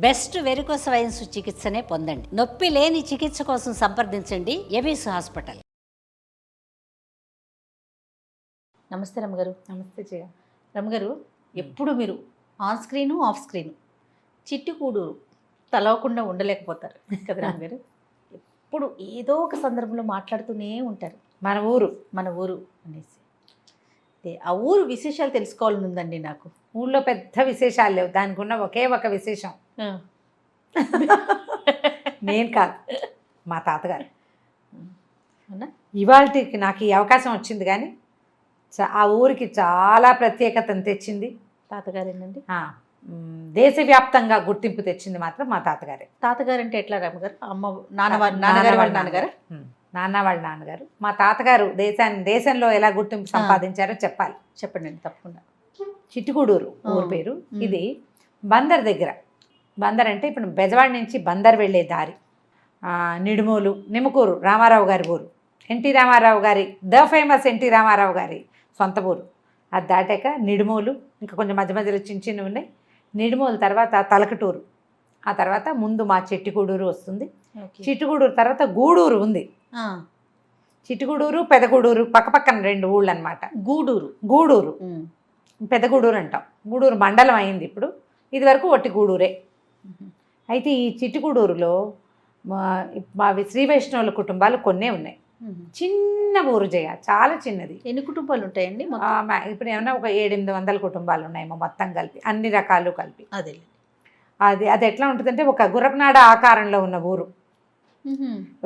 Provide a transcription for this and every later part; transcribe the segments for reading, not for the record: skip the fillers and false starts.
Best varicose veins చికిత్సనే పొందండి. నొప్పి లేని చికిత్స కోసం సంప్రదించండి ఎబిస్ హాస్పిటల్. నమస్తే రమ్మగారు. నమస్తే జయ. రమ్మగారు, ఎప్పుడు మీరు ఆన్ స్క్రీను ఆఫ్ స్క్రీను చిట్టుకూడు తలవకుండా ఉండలేకపోతారు కదా రమ్మగారు. ఎప్పుడు ఏదో ఒక సందర్భంలో మాట్లాడుతూనే ఉంటారు మన ఊరు అనేసి. ఆ ఊరు విశేషాలు తెలుసుకోవాలని ఉందండి నాకు. ఊళ్ళో పెద్ద విశేషాలు లేవు, దానికి ఉన్న ఒకే ఒక విశేషం నేను కాదు, మా తాతగారు. ఇవాళకి నాకు ఈ అవకాశం వచ్చింది, కానీ ఆ ఊరికి చాలా ప్రత్యేకతను తెచ్చింది తాతగారు ఏంటండి. దేశవ్యాప్తంగా గుర్తింపు తెచ్చింది మాత్రం మా తాతగారే. తాతగారు అంటే ఎట్లా రమ్మగారు? నాన్నగారు వాళ్ళ నాన్నగారు. నాన్న వాళ్ళ నాన్నగారు. మా తాతగారు దేశంలో ఎలా గుర్తింపు సంపాదించారో చెప్పాలి. చెప్పండి తప్పకుండా. చిట్టుకూడూరు ఊరు పేరు. ఇది బందర్ దగ్గర. బందర్ అంటే ఇప్పుడు బెజవాడ నుంచి బందర్ వెళ్ళే దారి. నిడుమూలు, నిమ్మకూరు రామారావు గారి ఊరు. ఎన్టీ రామారావు గారి ఫేమస్ ఎన్టీ రామారావు గారి సొంత ఊరు. అది దాటాక నిడుమూలు, ఇంకా కొంచెం మధ్య మధ్యలో చిన్న చిన్నవి ఉన్నాయి. నిడుమూలు తర్వాత తలకటూరు, ఆ తర్వాత ముందు మా చిట్టుకూడూరు వస్తుంది. చిట్టుకూడూరు తర్వాత గూడూరు ఉంది. చిట్టుగూడూరు పెదగూడూరు పక్కపక్కన రెండు ఊళ్ళు అనమాట. గూడూరు పెదగూడూరు అంటాం. గూడూరు మండలం అయింది ఇప్పుడు, ఇది వరకు ఒట్టి గూడూరే. అయితే ఈ చిట్టుగూడూరులో మా శ్రీ వైష్ణవుల కుటుంబాలు కొన్నే ఉన్నాయి. చిన్న ఊరు జయ, చాలా చిన్నది. ఎన్ని కుటుంబాలు ఉంటాయండి? ఇప్పుడు ఏమన్నా ఒక 700-800 కుటుంబాలు ఉన్నాయేమో మొత్తం కలిపి, అన్ని రకాలు కలిపి. అది ఎట్లా ఉంటుందంటే ఒక గుర్రపునాడ ఆకారంలో ఉన్న ఊరు.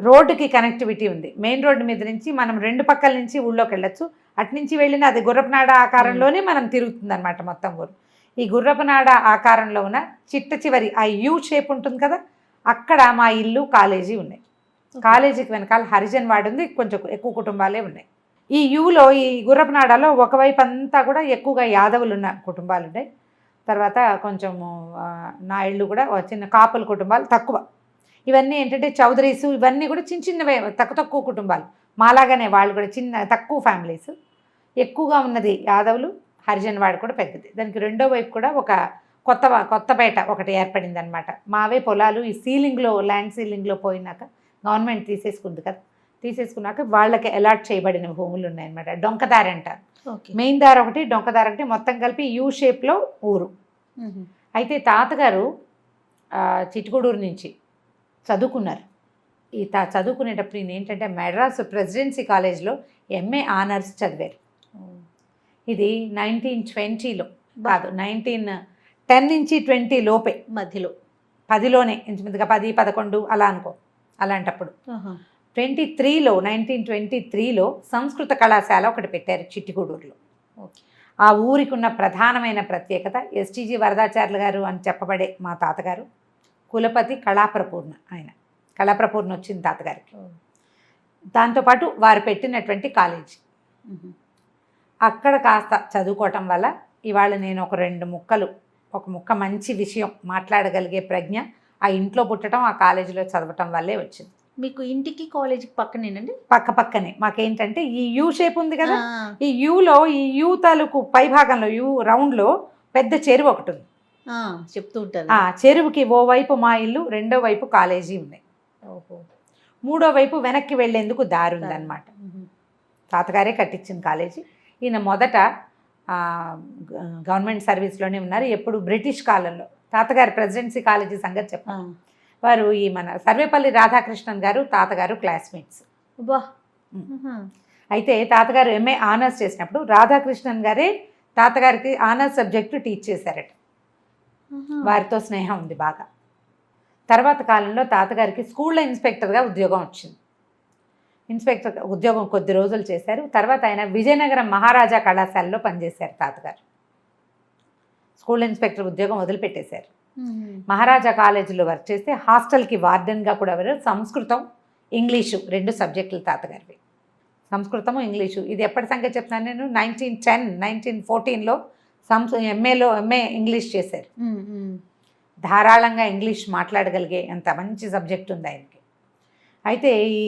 రోడ్డుకి కనెక్టివిటీ ఉంది. మెయిన్ రోడ్డు మీద నుంచి మనం రెండు పక్కల నుంచి ఊళ్ళోకి వెళ్ళొచ్చు. అటు నుంచి వెళ్ళిన అది గుర్రపునాడ ఆకారంలోనే మనం తిరుగుతుంది అనమాట మొత్తం ఊరు. ఈ గుర్రపునాడ ఆకారంలో ఉన్న చిట్ట చివరి ఆ యూ షేప్ ఉంటుంది కదా, అక్కడ మా ఇల్లు కాలేజీ ఉన్నాయి. కాలేజీకి వెనకాల హరిజన్ వార్డు ఉంది, కొంచెం ఎక్కువ కుటుంబాలే ఉన్నాయి. ఈ యూలో ఈ గుర్రపునాడలో ఒకవైపు అంతా కూడా ఎక్కువగా యాదవులు ఉన్న కుటుంబాలు ఉన్నాయి. తర్వాత కొంచెము నాయుళ్ళు కూడా, చిన్న కాపుల కుటుంబాలు తక్కువ. ఇవన్నీ ఏంటంటే చౌదరీసు, ఇవన్నీ కూడా చిన్న చిన్నవే, తక్కువ కుటుంబాలు. మాలాగానే వాళ్ళు కూడా చిన్న తక్కువ ఫ్యామిలీస్. ఎక్కువగా ఉన్నది యాదవులు, హరిజన్ వాడు కూడా పెద్దది. దానికి రెండో వైపు కూడా ఒక కొత్తపేట ఒకటి ఏర్పడింది అనమాట. మావే పొలాలు ఈ ల్యాండ్ సీలింగ్లో పోయినాక గవర్నమెంట్ తీసేసుకుంది కదా, తీసేసుకున్నాక వాళ్ళకి అలాట్ చేయబడిన భూములు ఉన్నాయన్నమాట. డొంకదారి అంటారు. మెయిన్ దారి ఒకటి, డొంకదారి ఒకటి, మొత్తం కలిపి యూ షేప్లో ఊరు. అయితే తాతగారు చిట్టుగూడూరు నుంచి చదువుకున్నారు. చదువుకునేటప్పుడు ఈయన ఏంటంటే మెడ్రాస్ ప్రెసిడెన్సీ కాలేజ్లో ఎంఏ ఆనర్స్ చదివారు. ఇది 1920లో కాదు, 1910 నుంచి 20 లోపే, మధ్యలో 10లోనే, ఇంచుమించుగా 10-11 అలా అనుకో. అలాంటప్పుడు 1923లో సంస్కృత కళాశాల ఒకటి పెట్టారు చిట్టుగూడూరులో. ఆ ఊరికి ఉన్న ప్రధానమైన ప్రత్యేకత ఎస్టీజీ వరదాచార్యులు గారు అని చెప్పబడే మా తాతగారు కులపతి కళాప్రపూర్ణ. ఆయన కళాప్రపూర్ణ వచ్చింది తాతగారికి. దాంతోపాటు వారు పెట్టినటువంటి కాలేజీ. అక్కడ కాస్త చదువుకోవటం వల్ల ఇవాళ నేను ఒక ముక్క మంచి విషయం మాట్లాడగలిగే ప్రజ్ఞ ఆ ఇంట్లో పుట్టడం, ఆ కాలేజీలో చదవటం వల్లే వచ్చింది. మీకు ఇంటికి కాలేజీకి పక్కనేనండి? పక్కనే. మాకేంటంటే ఈ యూ షేప్ ఉంది కదా, ఈ యూలో ఈ యూ తాలూకు పై భాగంలో యూ రౌండ్లో పెద్ద చెరువు ఒకటి ఉంది. చెప్తూ ఉంటారు. ఆ చెరువుకి ఓ వైపు మా ఇల్లు, రెండో వైపు కాలేజీ ఉన్నాయి. మూడో వైపు వెనక్కి వెళ్లేందుకు దారి ఉందన్నమాట. తాతగారే కట్టించిన కాలేజీ. ఈయన మొదట గవర్నమెంట్ సర్వీస్లోనే ఉన్నారు. ఎప్పుడు బ్రిటిష్ కాలంలో తాతగారి ప్రెసిడెన్సీ కాలేజీ సంగతి చెప్పారు. వారు ఈ మన సర్వేపల్లి రాధాకృష్ణన్ గారు తాతగారు క్లాస్మేట్స్. అయితే తాతగారు ఎంఏ ఆనర్స్ చేసినప్పుడు రాధాకృష్ణన్ గారే తాతగారికి ఆనర్స్ సబ్జెక్టు టీచ్ చేశారట. వారితో స్నేహం ఉంది బాగా. తర్వాత కాలంలో తాతగారికి స్కూల్లో ఇన్స్పెక్టర్గా ఉద్యోగం వచ్చింది. ఇన్స్పెక్టర్ ఉద్యోగం కొద్ది రోజులు చేశారు. తర్వాత ఆయన విజయనగరం మహారాజా కళాశాలలో పనిచేశారు. తాతగారు స్కూల్ ఇన్స్పెక్టర్ ఉద్యోగం వదిలిపెట్టేశారు. మహారాజా కాలేజీలో వర్క్ చేస్తే హాస్టల్కి వార్డెన్గా కూడా ఎవరు. సంస్కృతం, ఇంగ్లీషు 2 సబ్జెక్టులు తాతగారివి. సంస్కృతము, ఇంగ్లీషు. ఇది ఎప్పటి సంగతి చెప్తున్నాను నేను, 1914లో ఎంఏ ఇంగ్లీష్ చేశారు. ధారాళంగా ఇంగ్లీష్ మాట్లాడగలిగే అంత మంచి సబ్జెక్ట్ ఉంది ఆయనకి. అయితే ఈ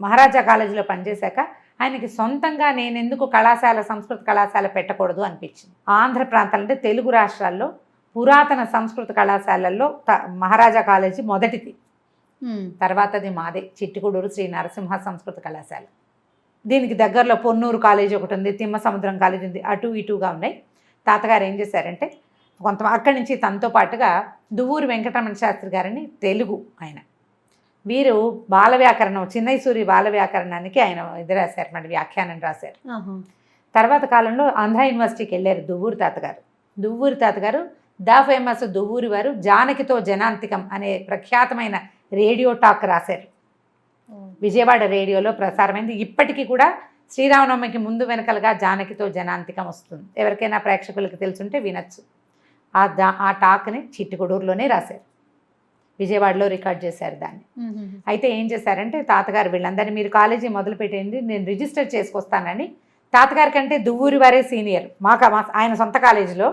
మహారాజా కాలేజీలో పనిచేశాక ఆయనకి సొంతంగా నేనెందుకు సంస్కృత కళాశాల పెట్టకూడదు అనిపించింది. ఆంధ్ర ప్రాంతాలు అంటే తెలుగు రాష్ట్రాల్లో పురాతన సంస్కృత కళాశాలల్లో మహారాజా కాలేజీ మొదటిది. తర్వాతది మాదే చిట్టుకూడూరు శ్రీ నరసింహ సంస్కృత కళాశాల. దీనికి దగ్గరలో పొన్నూరు కాలేజీ ఒకటి ఉంది, తిమ్మసముద్రం కాలేజీ ఉంది, అటు ఇటుగా ఉన్నాయి. తాతగారు ఏం చేశారంటే అక్కడి నుంచి తనతో పాటుగా దువ్వూరి వెంకటరమణ శాస్త్రి గారని తెలుగు ఆయన, వీరు బాల వ్యాకరణం చిన్నైసూరి బాల వ్యాకరణానికి ఆయన ఇది రాశారు, మరి వ్యాఖ్యానం రాశారు. తర్వాత కాలంలో ఆంధ్ర యూనివర్సిటీకి వెళ్ళారు దువ్వూరి తాతగారు. దువ్వూరి తాతగారు ద ఫేమస్ దువ్వూరి వారు జానకితో జనాంతికం అనే ప్రఖ్యాతమైన రేడియో టాక్ రాశారు. విజయవాడ రేడియోలో ప్రసారమైంది. ఇప్పటికీ కూడా శ్రీరామనవమికి ముందు వెనకలుగా జానకితో జనాంతికం వస్తుంది. ఎవరికైనా ప్రేక్షకులకు తెలుసుంటే వినొచ్చు. ఆ టాక్ని చిట్టుకూడూరులోనే రాశారు, విజయవాడలో రికార్డ్ చేశారు దాన్ని. అయితే ఏం చేశారంటే తాతగారు వీళ్ళందరినీ మీరు కాలేజీ మొదలు పెట్టేయండి, నేను రిజిస్టర్ చేసుకొస్తానని. తాతగారి కంటే దువ్వూరి వారే సీనియర్. ఆయన సొంత కాలేజీలో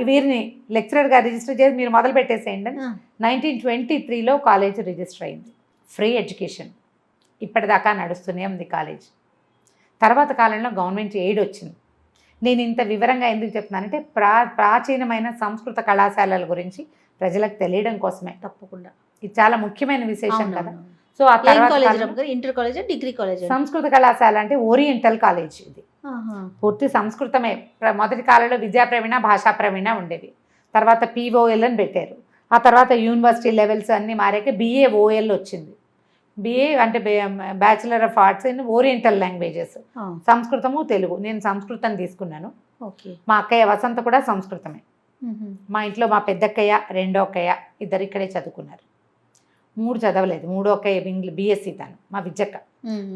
వీరిని లెక్చరర్గా రిజిస్టర్ చేసి మీరు మొదలు పెట్టేసేయండి అని 1923లో కాలేజీ రిజిస్టర్ అయింది. ఫ్రీ ఎడ్యుకేషన్ ఇప్పటిదాకా నడుస్తూనే ఉంది కాలేజ్. తర్వాత కాలంలో గవర్నమెంట్ ఎయిడ్ వచ్చింది. నేను ఇంత వివరంగా ఎందుకు చెప్తున్నానంటే ప్రాచీనమైన సంస్కృత కళాశాలల గురించి ప్రజలకు తెలియడం కోసమే. తప్పకుండా ఇది చాలా ముఖ్యమైన విశేషం కదా. సో ఆ ఇంటర్ కాలేజ్, డిగ్రీ కాలేజ్, సంస్కృత కళాశాల అంటే ఓరియంటల్ కాలేజ్. ఇది పూర్తి సంస్కృతమే. మొదటి కాలంలో విద్యా ప్రవీణ, భాషా ప్రవీణ ఉండేవి. తర్వాత POL అని పెట్టారు. ఆ తర్వాత యూనివర్సిటీ లెవెల్స్ అన్నీ మారాక BAOL వచ్చింది. BA అంటే bachelor of arts in oriental languages, సంస్కృతము తెలుగు. నేను సంస్కృతం తీసుకున్నాను. మా అక్కయ్య వసంత కూడా సంస్కృతమే. మా ఇంట్లో మా పెద్దక్కయ్య, రెండో అక్కయ్య ఇద్దరు ఇక్కడే చదువుకున్నారు. 3 చదవలేదు. 3వ అక్కయ్య BSc తను, మా విద్యక్క.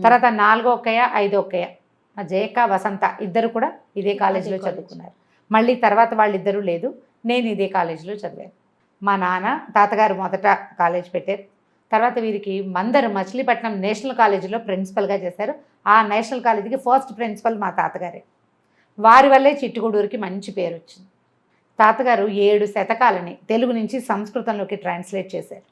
తర్వాత 4వ అక్కయ్య, 5వ అక్కయ్య మా జయక్క, వసంత ఇద్దరు కూడా ఇదే కాలేజీలో చదువుకున్నారు. మళ్ళీ తర్వాత వాళ్ళిద్దరూ లేదు, నేను ఇదే కాలేజీలో చదివాను. మా నాన్న తాతగారు మొదట కాలేజ్ పెట్టారు. తర్వాత వీరికి మందరు మచిలీపట్నం నేషనల్ కాలేజీలో ప్రిన్సిపల్గా చేశారు. ఆ నేషనల్ కాలేజీకి ఫస్ట్ ప్రిన్సిపల్ మా తాతగారే. వారి వల్లే చిట్టుకూడూరుకి మంచి పేరు వచ్చింది. తాతగారు 7 శతకాలని తెలుగు నుంచి సంస్కృతంలోకి ట్రాన్స్లేట్ చేశారు.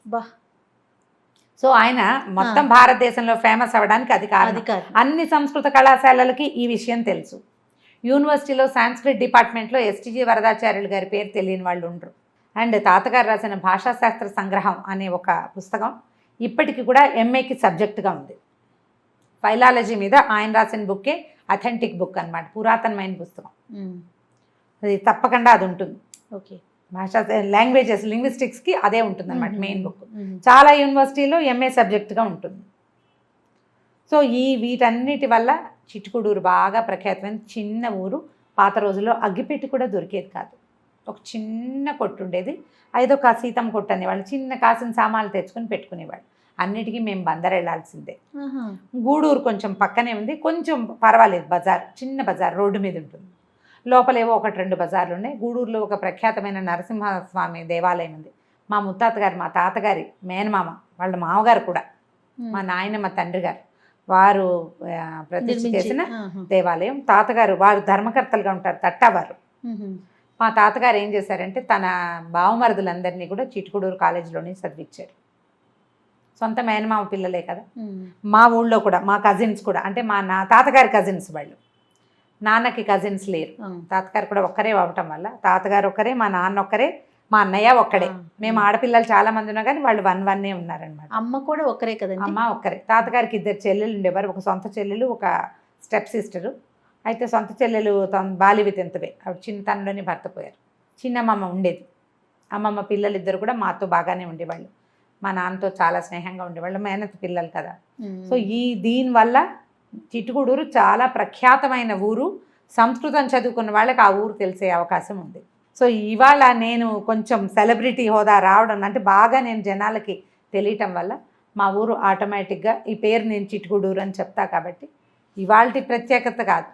సో ఆయన మొత్తం భారతదేశంలో ఫేమస్ అవ్వడానికి అది కారణం. అన్ని సంస్కృత కళాశాలలకి ఈ విషయం తెలుసు. యూనివర్సిటీలో సాంస్క్రిట్ డిపార్ట్మెంట్లో STG వరదాచార్యులు గారి పేరు తెలియని వాళ్ళు ఉండరు. అండ్ తాతగారు రాసిన భాషాశాస్త్ర సంగ్రహం అనే ఒక పుస్తకం ఇప్పటికీ కూడా MAకి సబ్జెక్టుగా ఉంది. ఫైలాలజీ మీద ఆయన రాసిన బుక్కే అథెంటిక్ బుక్ అన్నమాట, పురాతనమైన పుస్తకం. అది తప్పకుండా అది ఉంటుంది. భాషా లాంగ్వేజెస్ లింగ్విస్టిక్స్కి అదే ఉంటుంది అన్నమాట మెయిన్ బుక్. చాలా యూనివర్సిటీలో MA సబ్జెక్టుగా ఉంటుంది. సో వీటన్నిటి వల్ల చిట్టుకూడూరు బాగా ప్రఖ్యాతమైన చిన్న ఊరు. పాత రోజుల్లో అగ్గిపెట్టి కూడా దొరికేది కాదు. ఒక చిన్న కొట్టు ఉండేది, ఐదో సీతం కొట్టు అనేవాళ్ళు. చిన్న కాసిన సామాన్లు తెచ్చుకొని పెట్టుకునేవాళ్ళు. అన్నిటికీ మేము బందర్ వెళ్ళాల్సిందే. గూడూరు కొంచెం పక్కనే ఉంది, కొంచెం పర్వాలేదు. బజార్, చిన్న బజార్ రోడ్డు మీద ఉంటుంది. లోపలేవో 1-2 బజార్లు ఉన్నాయి. గూడూరులో ఒక ప్రఖ్యాతమైన నరసింహస్వామి దేవాలయం ఉంది. మా ముత్తాత గారు, మా తాతగారి మేనమామ, వాళ్ళ మామగారు కూడా, మా నాయనమ్మ తండ్రి గారు, వారు ప్రతిష్ఠ చేసిన దేవాలయం. తాతగారు వారు ధర్మకర్తలుగా ఉంటారు, తట్టావారు. మా తాతగారు ఏం చేశారంటే తన బావమరుదులందరినీ కూడా చిట్టుకూడూరు కాలేజీలోనే చదివించారు. సొంత మేనమామ పిల్లలే కదా. మా ఊళ్ళో కూడా మా కజిన్స్ కూడా, అంటే మా తాతగారి కజిన్స్ వాళ్ళు, నాన్నకి కజిన్స్ లేరు. తాతగారు కూడా ఒక్కరే అవ్వటం వల్ల తాతగారు ఒక్కరే, మా నాన్న ఒక్కరే, మా అన్నయ్య ఒక్కడే. మేము ఆడపిల్లలు చాలా మంది ఉన్నా కానీ వాళ్ళు 1 ఉన్నారనమాట. అమ్మ కూడా ఒక్కరే కదండి. అమ్మ ఒక్కరే. తాతగారికి 2 చెల్లెలు ఉండేవారు. ఒక సొంత చెల్లెలు, ఒక స్టెప్ సిస్టరు. అయితే సొంత చెల్లెలు బాలివి తెంతవే, ఆవిడ చిన్నతనంలోనే భర్త పోయారు. చిన్నమ్మమ్మ ఉండేది. అమ్మమ్మ పిల్లలు ఇద్దరు కూడా మాతో బాగానే ఉండేవాళ్ళు. మా నాన్నతో చాలా స్నేహంగా ఉండేవాళ్ళు, మేనత్ పిల్లలు కదా. సో దీనివల్ల చిట్టుకూడూరు చాలా ప్రఖ్యాతమైన ఊరు. సంస్కృతం చదువుకున్న వాళ్ళకి ఆ ఊరు తెలిసే అవకాశం ఉంది. సో ఇవాళ నేను కొంచెం సెలబ్రిటీ హోదా రావడం అంటే బాగా నేను జనాలకి తెలియటం వల్ల మా ఊరు ఆటోమేటిక్గా ఈ పేరు నేను చిట్టుకూడూరు అని చెప్తా. కాబట్టి ఇవాళ ప్రత్యేకత కాదు.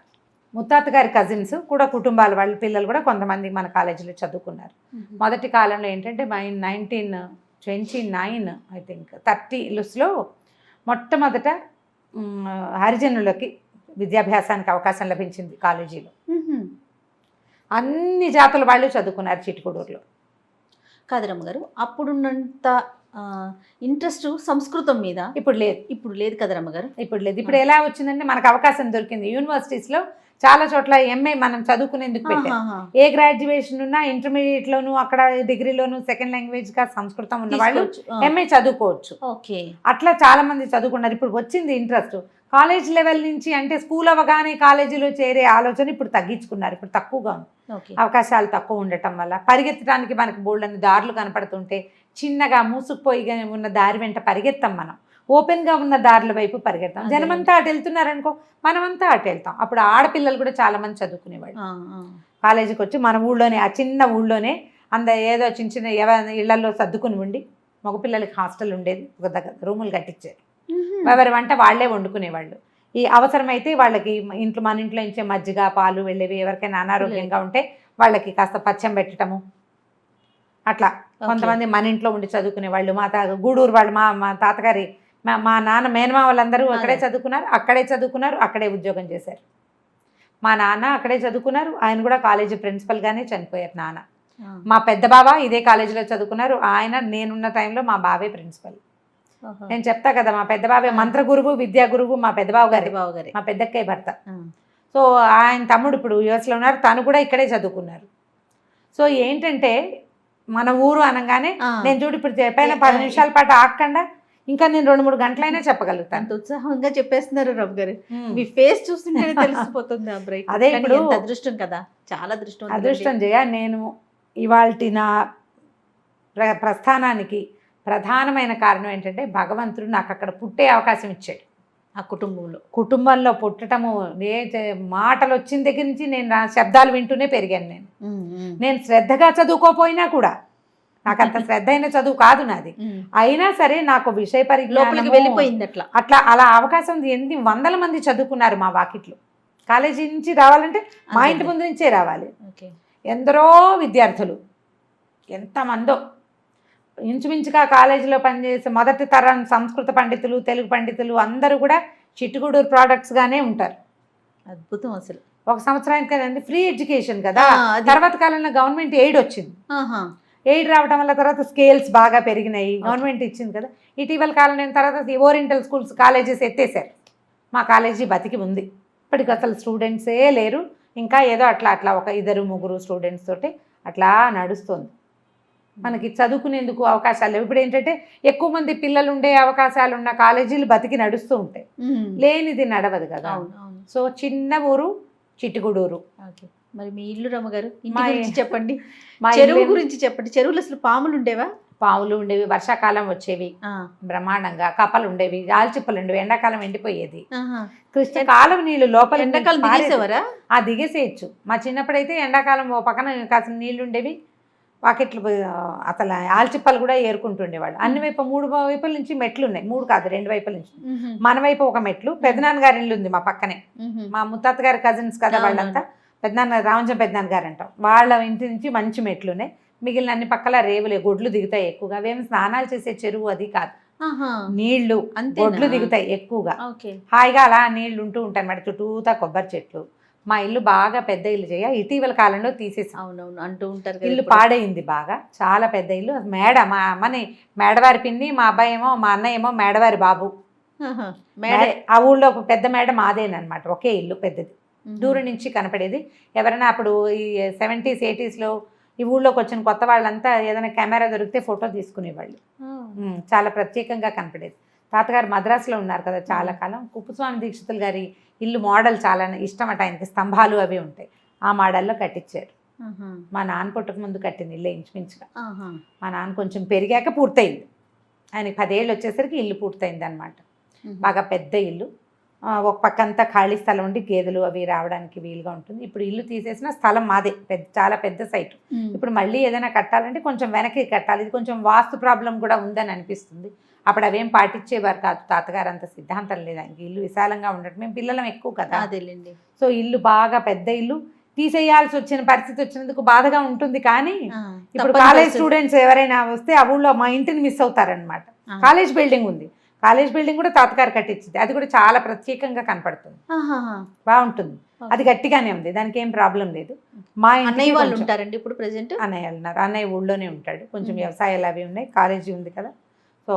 ముత్తాత గారి కజిన్స్ కూడా కుటుంబాల వాళ్ళ పిల్లలు కూడా కొంతమంది మన కాలేజీలో చదువుకున్నారు. మొదటి కాలంలో ఏంటంటే 1929 ఐ థింక్ 30లో మొట్టమొదట హరిజనులకి విద్యాభ్యాసానికి అవకాశం లభించింది కాలేజీలో. అన్ని జాతుల వాళ్ళు చదువుకున్నారు చిట్టుకూడూరులో. కాదరమ్మ గారు, అప్పుడున్నంత ఇంట్రెస్ట్ సంస్కృతం మీద ఇప్పుడు లేదు. ఇప్పుడు లేదు కదా రమ్మగారు. ఇప్పుడు లేదు. ఇప్పుడు ఎలా వచ్చిందంటే మనకు అవకాశం దొరికింది. యూనివర్సిటీస్లో చాలా చోట్ల ఎంఏ మనం చదువుకునేందుకు పెట్టాం. ఏ గ్రాడ్యుయేషన్ ఉన్నా ఇంటర్మీడియట్లోను అక్కడ డిగ్రీలోను సెకండ్ లాంగ్వేజ్గా సంస్కృతం ఉన్న వాళ్ళు ఎంఏ చదువుకోవచ్చు. ఓకే, అట్లా చాలా మంది చదువుకున్నారు. ఇప్పుడు వచ్చింది ఇంట్రెస్ట్. కాలేజ్ లెవెల్ నుంచి అంటే స్కూల్ అవ్వగానే కాలేజీలో చేరే ఆలోచన ఇప్పుడు తగ్గించుకున్నారు. ఇప్పుడు తక్కువగా ఉంది, అవకాశాలు తక్కువ ఉండటం వల్ల. పరిగెత్తడానికి మనకు బోల్డని దారులు కనపడుతుంటే చిన్నగా మూసుకుపోయి ఉన్న దారి వెంట పరిగెత్తాం. మనం ఓపెన్గా ఉన్న దారుల వైపు పరిగెడతాం. జనమంతా అటు వెళ్తున్నారనుకో, మనమంతా అటు వెళ్తాం. అప్పుడు ఆడపిల్లలు కూడా చాలా మంది చదువుకునేవాళ్ళు. కాలేజీకి వచ్చి మన ఊళ్ళోనే, ఆ చిన్న ఊళ్ళోనే ఏదో చిన్న చిన్న ఇళ్లలో సర్దుకుని ఉండి, మగపిల్లలకి హాస్టల్ ఉండేది, ఒక దగ్గర రూములు కట్టించారు. ఎవరి వంట వాళ్లే వండుకునేవాళ్ళు. ఈ అవసరమైతే వాళ్ళకి మన ఇంట్లో ఇచ్చే మజ్జిగ పాలు వెళ్ళేవి. ఎవరికైనా అనారోగ్యంగా ఉంటే వాళ్ళకి కాస్త పచ్చం పెట్టడము అట్లా. కొంతమంది మన ఇంట్లో ఉండి చదువుకునే వాళ్ళు. గూడూరు వాళ్ళు, మా తాతగారి మా నాన్న మేనమా వాళ్ళందరూ అక్కడే చదువుకున్నారు, అక్కడే ఉద్యోగం చేశారు. మా నాన్న అక్కడే చదువుకున్నారు. ఆయన కూడా కాలేజీ ప్రిన్సిపల్గానే చనిపోయారు నాన్న. మా పెద్ద బావ ఇదే కాలేజీలో చదువుకున్నారు. ఆయన నేనున్న టైంలో మా బావే ప్రిన్సిపల్. నేను చెప్తా కదా, మా పెద్ద బావే మంత్ర గురువు, విద్యా గురువు మా పెద్ద బావ గారి, మా పెద్దక్కయ్య భర్త. సో ఆయన తమ్ముడు ఇప్పుడు యుఎస్లో ఉన్నారు, తను కూడా ఇక్కడే చదువుకున్నారు. సో ఏంటంటే మన ఊరు అనగానే నేను చూడు ఇప్పుడు చెప్పైన 10 నిమిషాల పాటు ఆగకుండా ఇంకా నేను 2-3 గంటలైనా చెప్పగలుగుతాను. అంత ఉత్సాహంగా చెప్పేస్తున్నారు రమ్ గారు. మీ ఫేస్ చూస్తుంటే తెలిసిపోతుంది ఆ బ్రేక్. అదే ఇప్పుడు అదృష్టం కదా, చాలా అదృష్టం జయ. నేను ఇవాల్టి నా ప్రస్థానానికి ప్రధానమైన కారణం ఏంటంటే భగవంతుడు నాకు అక్కడ పుట్టే అవకాశం ఇచ్చాడు. ఆ కుటుంబంలో పుట్టటము, మాటలు వచ్చిన దగ్గర నుంచి నేను శబ్దాలు వింటూనే పెరిగాను. నేను శ్రద్ధగా చదువుకోపోయినా కూడా, నాకు అంత శ్రద్ధ అయిన చదువు కాదు నాది, అయినా సరే నాకు విషయ పరిజ్ఞానం వెళ్ళిపోయింది. అలా అవకాశం ఎన్ని వందల మంది చదువుకున్నారు మా వాకిట్లో. కాలేజీ నుంచి రావాలంటే మా ఇంటి ముందు నుంచే రావాలి. ఎందరో విద్యార్థులు, ఎంతమందో ఇంచుమించుగా కాలేజీలో పనిచేసే మొదటి తరం సంస్కృత పండితులు, తెలుగు పండితులు అందరూ కూడా చిట్టుగూడూరు ప్రోడక్ట్స్గానే ఉంటారు. అద్భుతం. అసలు ఒక సంవత్సరానికి కదండి ఫ్రీ ఎడ్యుకేషన్ కదా. తర్వాత కాలంలో గవర్నమెంట్ ఎయిడ్ వచ్చింది. ఎయిడ్ రావడం వల్ల తర్వాత స్కేల్స్ బాగా పెరిగినాయి, గవర్నమెంట్ ఇచ్చింది కదా. ఇటీవల కాలం తర్వాత ఓరియంటల్ స్కూల్స్ కాలేజెస్ ఎత్తేసారు. మా కాలేజీ బతికి ఉంది. ఇప్పటికి అసలు స్టూడెంట్సే లేరు. ఇంకా ఏదో అట్లా ఒక 2-3 స్టూడెంట్స్ తోటి అట్లా నడుస్తుంది. మనకి చదువుకునేందుకు అవకాశాలు లేవు. ఇప్పుడు ఏంటంటే ఎక్కువ మంది పిల్లలు ఉండే అవకాశాలు ఉన్న కాలేజీలు బతికి నడుస్తూ ఉంటాయి, లేనిది నడవదు కదా. సో చిన్న ఊరు చిట్టుగూడూరు. మరి మీ ఇల్లు రమ్మగారు చెప్పండి, మా చెరువు గురించి చెప్పండి. చెరువులు అసలు పాములు ఉండేవా? పాములు ఉండేవి, వర్షాకాలం వచ్చేవి బ్రహ్మాండంగా, కప్పలు ఉండేవి, ఆల్చిప్పలు ఉండేవి, ఎండాకాలం ఎండిపోయేది. కృష్ణ కాలం నీళ్లు లోపల ఎండాకాలం దిగేసేవారా? దిగేసేయచ్చు. మా చిన్నప్పుడైతే ఎండాకాలం ఓ పక్కన కాసిన నీళ్లు ఉండేవి, వాకిట్లు అసలు ఆల్చిప్పలు కూడా ఏరుకుంటుండేవాళ్ళు. అన్ని వైపు 3 వైపుల నుంచి మెట్లు ఉన్నాయి, 3 కాదు 2 వైపుల నుంచి. మన వైపు ఒక మెట్లు, పెద్దనాన్న గారి ఇల్లు ఉంది మా పక్కనే. మా ముత్తాత గారి కజిన్స్ కదా వాళ్ళంతా, పెద్దనాన్న రామంజం పెద్దనాన్న గారు అంటాం. వాళ్ళ ఇంటి నుంచి మంచి మెట్లు ఉన్నాయి. మిగిలిన అన్ని పక్కల రేవులే, గొడ్లు దిగుతాయి ఎక్కువగా. అవేమి స్నానాలు చేసే చెరువు అది కాదు, నీళ్లు గొడ్లు దిగుతాయి ఎక్కువగా. హాయిగా అలా నీళ్లు ఉంటూ ఉంటాయి అన్నమాట. చుట్టూతా కొబ్బరి చెట్లు. మా ఇల్లు బాగా పెద్ద ఇల్లు చేయ, ఇటీవల కాలంలో తీసేసాం. అవునవును అంటూ ఉంటారు. ఇల్లు పాడైంది బాగా, చాలా పెద్ద ఇల్లు. మేడ మా అమ్మని మేడవారి పిన్ని, మా అబ్బాయి ఏమో, మా అన్నయ్య ఏమో మేడవారి బాబు. ఆ ఊళ్ళో ఒక పెద్ద మేడ మాదేనమాట, ఒకే ఇల్లు పెద్దది, దూరం నుంచి కనపడేది. ఎవరైనా అప్పుడు ఈ 70s 80sలో ఈ ఊళ్ళోకి వచ్చిన కొత్త వాళ్ళంతా ఏదైనా కెమెరా దొరికితే ఫోటో తీసుకునేవాళ్ళు. చాలా ప్రత్యేకంగా కనపడేది. తాతగారు మద్రాసులో ఉన్నారు కదా చాలా కాలం. కుప్పస్వామి దీక్షితులు గారి ఇల్లు మోడల్ చాలా ఇష్టం అట ఆయనకి. స్తంభాలు అవి ఉంటాయి, ఆ మోడల్లో కట్టించారు. మా నాన్న పుట్టక ముందు కట్టింది ఇల్లు ఇంచుమించుగా. మా నాన్న కొంచెం పెరిగాక పూర్తయింది. ఆయనకి 10 ఏళ్ళు వచ్చేసరికి ఇల్లు పూర్తయింది అనమాట. బాగా పెద్ద ఇల్లు, ఒక పక్క అంతా ఖాళీ స్థలం ఉండి గేదెలు అవి రావడానికి వీలుగా ఉంటుంది. ఇప్పుడు ఇల్లు తీసేసిన స్థలం మాదే, చాలా పెద్ద సైట్. ఇప్పుడు మళ్ళీ ఏదైనా కట్టాలంటే కొంచెం వెనక్కి కట్టాలి. ఇది కొంచెం వాస్తు ప్రాబ్లం కూడా ఉందని అనిపిస్తుంది. అప్పుడు అవేం పాటించేవారు కాదు, తాతగారు అంత సిద్ధాంతం లేదు ఆయనకి. ఇల్లు విశాలంగా ఉండటం, మేము పిల్లలం ఎక్కువ కదా. సో ఇల్లు బాగా పెద్ద ఇల్లు, తీసేయాల్సి వచ్చిన పరిస్థితి వచ్చినందుకు బాధగా ఉంటుంది. కానీ ఇప్పుడు కాలేజ్ స్టూడెంట్స్ ఎవరైనా వస్తే ఆ ఊళ్ళో మా ఇంటిని మిస్ అవుతారనమాట. కాలేజ్ బిల్డింగ్ ఉంది, కాలేజ్ బిల్డింగ్ కూడా తాతగారు కట్టించింది. అది కూడా చాలా ప్రత్యేకంగా కనపడుతుంది, బాగుంటుంది. అది గట్టిగానే ఉంది, దానికి ఏం ప్రాబ్లం లేదు. మా అన్నయ్య వాళ్ళు ఉంటారండి ఇప్పుడు ప్రెసెంట్? అన్నయ్య ఉన్నారు, అన్నయ్య ఊళ్ళోనే ఉంటాడు. కొంచెం వ్యవసాయాలు అవి ఉన్నాయి, కాలేజీ ఉంది కదా. సో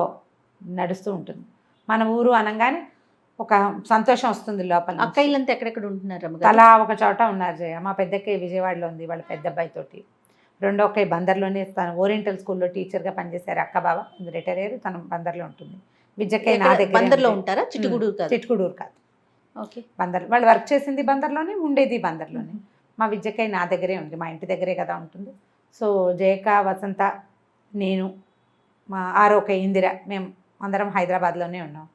నడుస్తూ ఉంటుంది. మన ఊరు అనగానే ఒక సంతోషం వస్తుంది లోపల. అక్కయ్యలంతా ఎక్కడెక్కడ ఉంటున్నారు రమ్మగారు? అలా ఒక చోట ఉన్నారు జయ. మా పెద్దక్కయ్య విజయవాడలో ఉంది వాళ్ళ పెద్ద అబ్బాయితోటి. రెండో అక్కయ్య బందర్లోనే తను ఓరియంటల్ స్కూల్లో టీచర్గా పనిచేశారు. అక్క బావ రిటైర్ అయ్యారు, తను బందర్లో ఉంటుంది. విజయక్కయ్య నా దగ్గర బందర్లో ఉంటారా? చిట్టుగూడూరు కాదు? చిట్టుగూడూరు కాదు, ఓకే. బందర్. వాళ్ళు వర్క్ చేసింది బందర్లోనే, ఉండేది బందర్లోనే. మా విజయక్కయ్య నా దగ్గరే ఉంది, మా ఇంటి దగ్గరే కదా ఉంటుంది. సో జయక, వసంత, నేను, మా ఆరోకయ్య, ఇందిర, మేము అందరం హైదరాబాద్లోనే ఉన్నాం.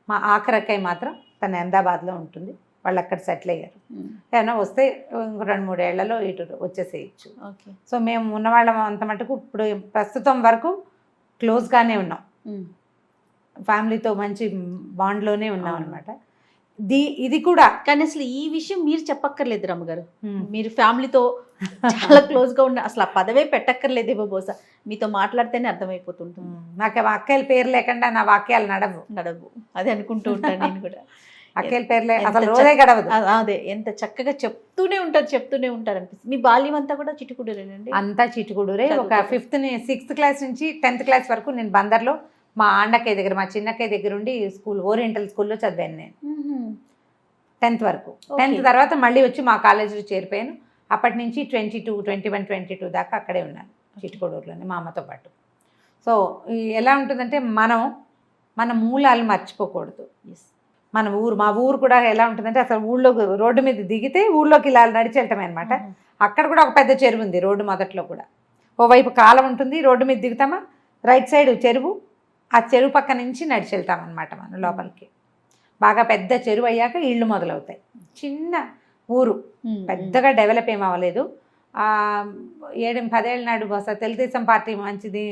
మా ఆఖరక్కయ్య మాత్రం తను అహ్మదాబాద్లో ఉంటుంది. వాళ్ళు అక్కడ సెటిల్ అయ్యారు. ఏమైనా వస్తే ఇంకో 2-3 ఏళ్లలో ఇటు వచ్చేసేయచ్చు. ఓకే. సో మేము ఉన్నవాళ్ళం అంత మటుకు ఇప్పుడు ప్రస్తుతం వరకు క్లోజ్గానే ఉన్నాం, ఫ్యామిలీతో మంచి బాండ్లోనే ఉన్నాం అనమాట. ఇది కూడా కానీ అసలు ఈ విషయం మీరు చెప్పక్కర్లేదు రమ్మగారు. మీరు ఫ్యామిలీతో చాలా క్లోజ్గా ఉన్న, అసలు ఆ పదవే పెట్టక్కర్లేదేమో బహుశా. మీతో మాట్లాడితేనే అర్థమైపోతుంటుంది. నాకు అక్కయ్యల పేరు లేకుండా నా వాక్యాలు నడవు. అదే అనుకుంటూ ఉంటాను నేను కూడా. అక్కయ్యల పేర్లే అసలు రోజే గడవదు. అదే ఎంత చక్కగా చెప్తూనే ఉంటారు అనిపిస్తుంది. మీ బాల్యం అంతా కూడా చిట్టుకుడూరేనండి? అంతా చిట్టుకుడూరే. ఒక 6th క్లాస్ నుంచి 10th క్లాస్ వరకు నేను బందర్లో మా ఆండక్కయ్య దగ్గర, మా చిన్నక్కయ్య దగ్గర ఉండి స్కూల్, ఓరియంటల్ స్కూల్లో చదివాను నేను 10th వరకు. 10th తర్వాత మళ్ళీ వచ్చి మా కాలేజీలో చేరిపోయాను. అప్పటి నుంచి 21, 22 దాకా అక్కడే ఉన్నాను చిట్టుకోడూరులోనే మా అమ్మతో పాటు. సో ఎలా ఉంటుందంటే మన మూలాలు మర్చిపోకూడదు. మా ఊరు కూడా ఎలా ఉంటుందంటే అసలు ఊళ్ళో రోడ్డు మీద దిగితే ఊళ్ళోకి ఇలా నడిచి వెళ్ళటమే అనమాట. అక్కడ కూడా ఒక పెద్ద చెరువు ఉంది రోడ్డు మొదట్లో కూడా. ఓవైపు కాలం ఉంటుంది, రోడ్డు మీద దిగుతామా, రైట్ సైడ్ చెరువు, ఆ చెరువు పక్క నుంచి నడిచి వెళ్తామన్నమాట మనం లోపలికి. బాగా పెద్ద చెరువు అయ్యాక ఇళ్ళు మొదలవుతాయి. చిన్న ఊరు, పెద్దగా డెవలప్ ఏం అవ్వలేదు. 7-10 ఏళ్ళ నాడు బహుశా తెలుగుదేశం పార్టీ మంచిది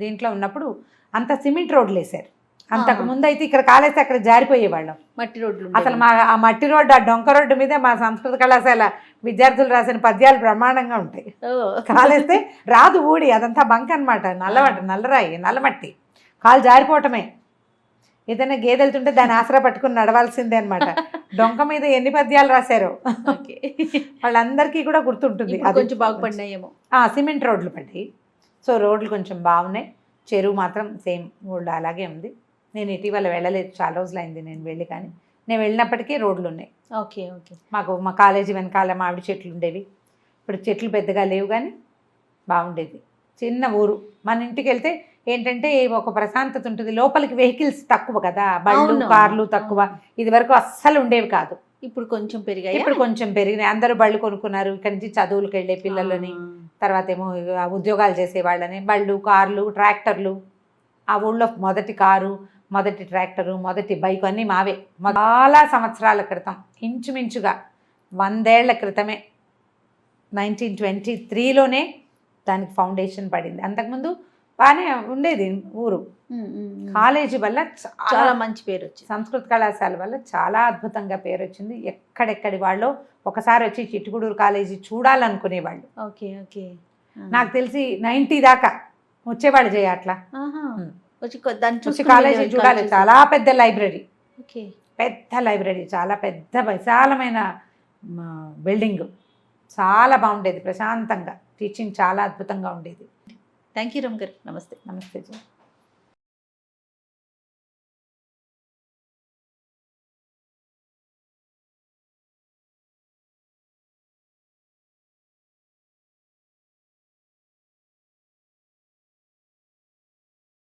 దీంట్లో ఉన్నప్పుడు అంత సిమెంట్ రోడ్లు వేశారు. అంతకు ముందు అయితే ఇక్కడ కాలేస్తే అక్కడ జారిపోయేవాళ్ళం, మట్టి రోడ్లు. అసలు ఆ మట్టి రోడ్డు, ఆ డొంక రోడ్డు మీద మా సంస్కృత కళాశాల విద్యార్థులు రాసిన పద్యాలు బ్రహ్మాండంగా ఉంటాయి. కాలేస్తే రాదు ఊడి, అదంతా బంక్ అనమాట, నల్లరాయి, నల్లమట్టి, కాలు జారిపోవటమే. ఏదైనా గేదెళ్తుంటే దాన్ని ఆసరా పట్టుకుని నడవాల్సిందే అనమాట. డొంక మీద ఎన్ని పద్యాలు రాశారో వాళ్ళందరికీ కూడా గుర్తుంటుంది. అది కొంచెం బాగుపడినాయేమో. సిమెంట్ రోడ్లు పడ్డాయి. సో రోడ్లు కొంచెం బాగున్నాయి. చెరువు మాత్రం సేమ్ ఊళ్ళో అలాగే ఉంది. నేను ఇటీవల వెళ్ళలేదు, చాలా రోజులు అయింది నేను వెళ్ళి. కానీ నేను వెళ్ళినప్పటికీ రోడ్లు ఉన్నాయి. ఓకే. మా కాలేజీ వెనకాల మామిడి చెట్లు ఉండేవి. ఇప్పుడు చెట్లు పెద్దగా లేవు, కానీ బాగుండేది. చిన్న ఊరు. మన ఇంటికి వెళ్తే ఏంటంటే ఒక ప్రశాంతత ఉంటుంది. లోపలికి వెహికల్స్ తక్కువ కదా, బళ్ళు కార్లు తక్కువ. ఇది వరకు అస్సలు ఉండేవి కాదు. ఇప్పుడు కొంచెం పెరిగాయి. అందరూ బళ్ళు కొనుక్కున్నారు. ఇక్కడి నుంచి చదువులకు వెళ్ళే పిల్లలని, తర్వాత ఏమో ఉద్యోగాలు చేసే వాళ్ళని, బళ్ళు, కార్లు, ట్రాక్టర్లు. ఆ ఊళ్ళో మొదటి కారు, మొదటి ట్రాక్టరు, మొదటి బైక్ అన్నీ మావే. చాలా సంవత్సరాల క్రితం, ఇంచుమించుగా 100 ఏళ్ల క్రితమే, 1923లోనే దానికి ఫౌండేషన్ పడింది. అంతకుముందు బాగానే ఉండేది ఊరు. కాలేజీ వల్ల చాలా మంచి పేరు వచ్చింది. సంస్కృత కళాశాల వల్ల చాలా అద్భుతంగా పేరు వచ్చింది. ఎక్కడెక్కడి వాళ్ళు ఒకసారి వచ్చి చిట్టుగూడూరు కాలేజీ చూడాలనుకునేవాళ్ళు. నాకు తెలిసి 90 దాకా వచ్చేవాళ్ళు జయ. అట్లా వచ్చి కాలేజీ చూడాలి. చాలా పెద్ద లైబ్రరీ, చాలా పెద్ద విశాలమైన బిల్డింగ్. చాలా బాగుండేది, ప్రశాంతంగా. టీచింగ్ చాలా అద్భుతంగా ఉండేది. థ్యాంక్ యూ రమ్గారు. నమస్తే. నమస్తే జయ.